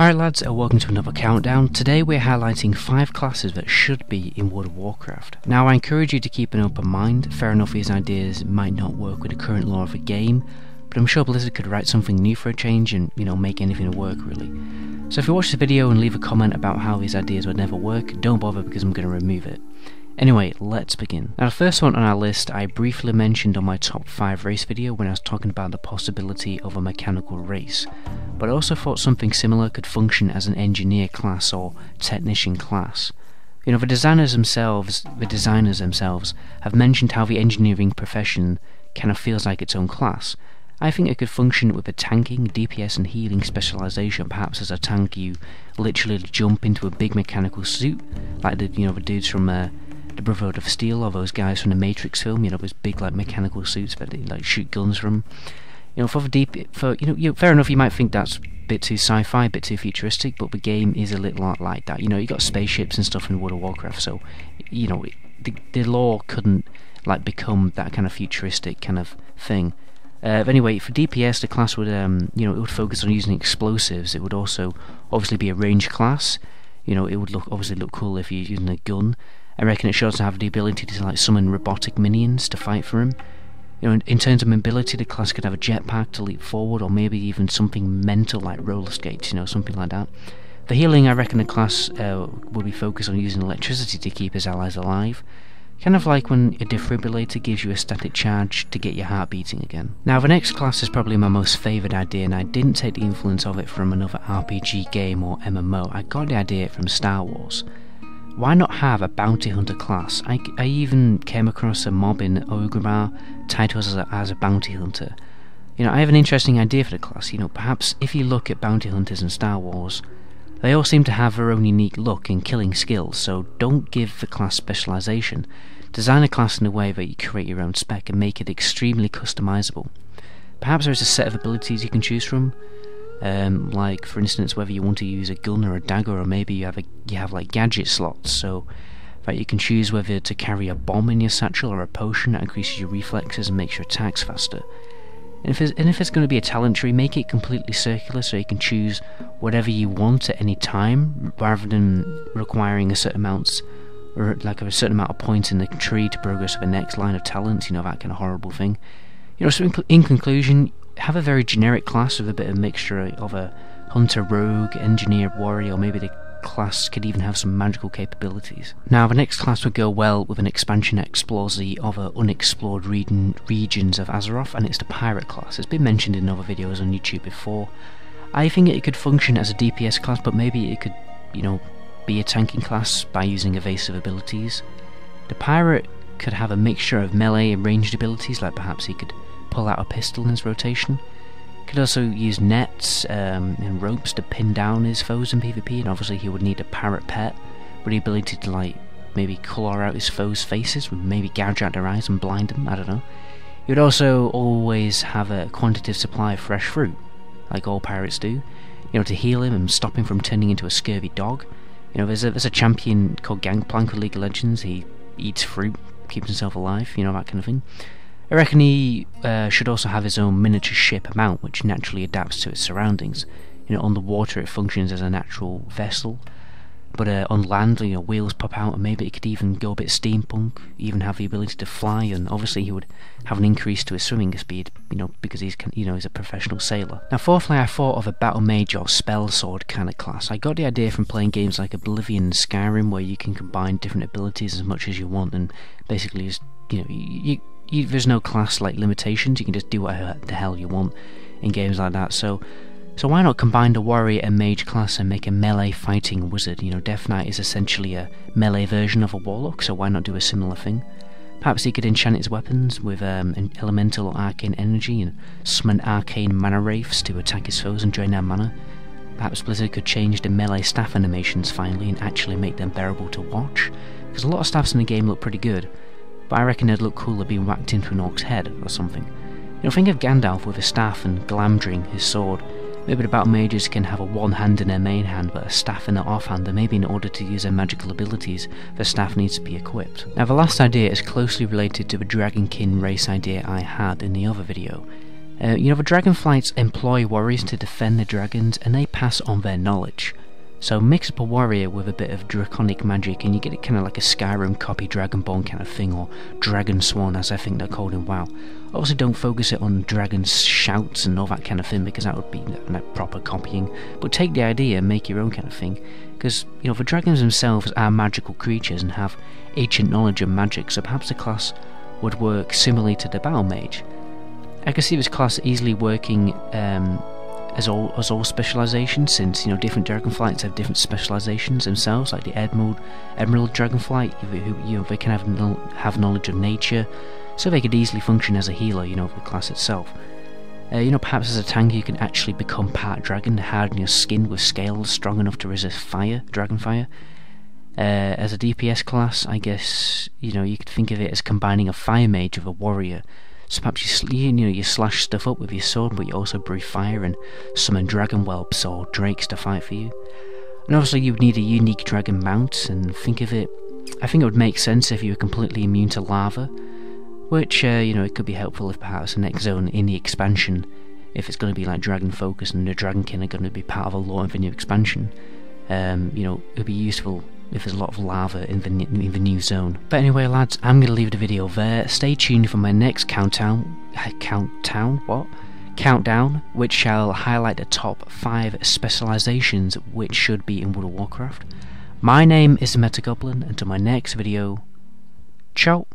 Alright lads, welcome to another countdown. Today we're highlighting 5 classes that should be in World of Warcraft. Now I encourage you to keep an open mind. Fair enough, these ideas might not work with the current lore of the game, but I'm sure Blizzard could write something new for a change and, make anything work really. So if you watch the video and leave a comment about how these ideas would never work, don't bother because I'm going to remove it. Anyway, let's begin. Now the first one on our list I briefly mentioned on my top 5 race video when I was talking about the possibility of a mechanical race, but I also thought something similar could function as an engineer class or technician class. The designers themselves have mentioned how the engineering profession kind of feels like its own class. I think it could function with a tanking, DPS and healing specialization. Perhaps as a tank you literally jump into a big mechanical suit, like the dudes from the Brotherhood of Steel, or those guys from the Matrix film, those big mechanical suits that they shoot guns from. Fair enough, you might think that's a bit too sci-fi, a bit too futuristic, but the game is a little lot like that. You got spaceships and stuff in World of Warcraft, so the lore couldn't become that kind of futuristic kind of thing. Anyway, for DPS, the class would it would focus on using explosives. It would also obviously be a ranged class. It would obviously look cool if you're using a gun. I reckon it should also have the ability to summon robotic minions to fight for him. In terms of mobility, the class could have a jetpack to leap forward, or maybe even something mental like roller skates, something like that. For healing, I reckon the class will be focused on using electricity to keep his allies alive. Kind of like when a defibrillator gives you a static charge to get your heart beating again. Now the next class is probably my most favoured idea, and I didn't take the influence of it from another RPG game or MMO. I got the idea from Star Wars. Why not have a bounty hunter class? I even came across a mob in Orgrimmar titled as a bounty hunter. I have an interesting idea for the class. Perhaps if you look at bounty hunters in Star Wars, they all seem to have their own unique look and killing skills, so don't give the class specialization. Design a class in a way that you create your own spec and make it extremely customizable. Perhaps there is a set of abilities you can choose from, like for instance whether you want to use a gun or a dagger, or maybe you have gadget slots, so that you can choose whether to carry a bomb in your satchel or a potion that increases your reflexes and makes your attacks faster. And if it's going to be a talent tree, make it completely circular so you can choose whatever you want at any time, rather than requiring a certain amount of points in the tree to progress to the next line of talents, that kind of horrible thing. So in conclusion, have a very generic class with a bit of mixture of a hunter, rogue, engineer, warrior, or maybe the class could even have some magical capabilities. Now the next class would go well with an expansion that explores the other unexplored regions of Azeroth, and it's the pirate class. It's been mentioned in other videos on YouTube before. I think it could function as a DPS class, but maybe it could, be a tanking class by using evasive abilities. The pirate could have a mixture of melee and ranged abilities, like perhaps he could pull out a pistol in his rotation. Could also use nets and ropes to pin down his foes in PvP, and obviously he would need a parrot pet with the ability to maybe colour out his foes' faces, maybe gouge out their eyes and blind them, I don't know. He would also always have a quantitative supply of fresh fruit, like all pirates do, to heal him and stop him from turning into a scurvy dog. There's a champion called Gangplank with League of Legends. He eats fruit, keeps himself alive, that kind of thing. I reckon he should also have his own miniature ship mount, which naturally adapts to its surroundings. On the water it functions as a natural vessel, but on land, wheels pop out, and maybe it could even go a bit steampunk, even have the ability to fly, and obviously he would have an increase to his swimming speed, because he's a professional sailor. Now fourthly, I thought of a battle mage or spell sword kind of class. I got the idea from playing games like Oblivion and Skyrim, where you can combine different abilities as much as you want, and basically just, there's no class limitations. You can just do whatever the hell you want in games like that. So why not combine the warrior and mage class and make a melee fighting wizard? Death Knight is essentially a melee version of a warlock, so why not do a similar thing? Perhaps he could enchant his weapons with an elemental or arcane energy and summon arcane mana wraiths to attack his foes and drain their mana. Perhaps Blizzard could change the melee staff animations finally and actually make them bearable to watch, because a lot of staffs in the game look pretty good, but I reckon they'd look cooler being whacked into an orc's head or something. Think of Gandalf with his staff and Glamdring, his sword. Maybe the battle mages can have a one hand in their main hand but a staff in their offhand, and maybe in order to use their magical abilities, the staff needs to be equipped. Now the last idea is closely related to the Dragonkin race idea I had in the other video, The dragonflights employ warriors to defend the dragons, and they pass on their knowledge. So mix up a warrior with a bit of draconic magic and you get it kind of like a Skyrim copy Dragonborn kind of thing, or Dragon Swan as I think they're called in WoW. Obviously don't focus it on dragon shouts and all that kind of thing, because that would be like proper copying, but take the idea and make your own kind of thing, because the dragons themselves are magical creatures and have ancient knowledge of magic, so perhaps the class would work similarly to the Battle Mage. I can see this class easily working as all specializations, since different dragonflights have different specializations themselves, like the Emerald Dragonflight, who they can have knowledge of nature, so they could easily function as a healer, the class itself. Perhaps as a tank you can actually become part dragon, harden your skin with scales strong enough to resist fire, dragon fire. As a DPS class, I guess you could think of it as combining a fire mage with a warrior. So perhaps you slash stuff up with your sword, but you also breathe fire and summon dragon whelps or drakes to fight for you. And obviously you would need a unique dragon mount, and think of it, I think it would make sense if you were completely immune to lava, which it could be helpful if perhaps the next zone in the expansion, if it's going to be like dragon focus and the dragonkin are going to be part of a lot of the new expansion, it would be useful if there's a lot of lava in the new zone. But anyway lads, I'm going to leave the video there. Stay tuned for my next countdown, which shall highlight the top 5 specializations which should be in World of Warcraft. My name is the Metagoblin, and until my next video, ciao!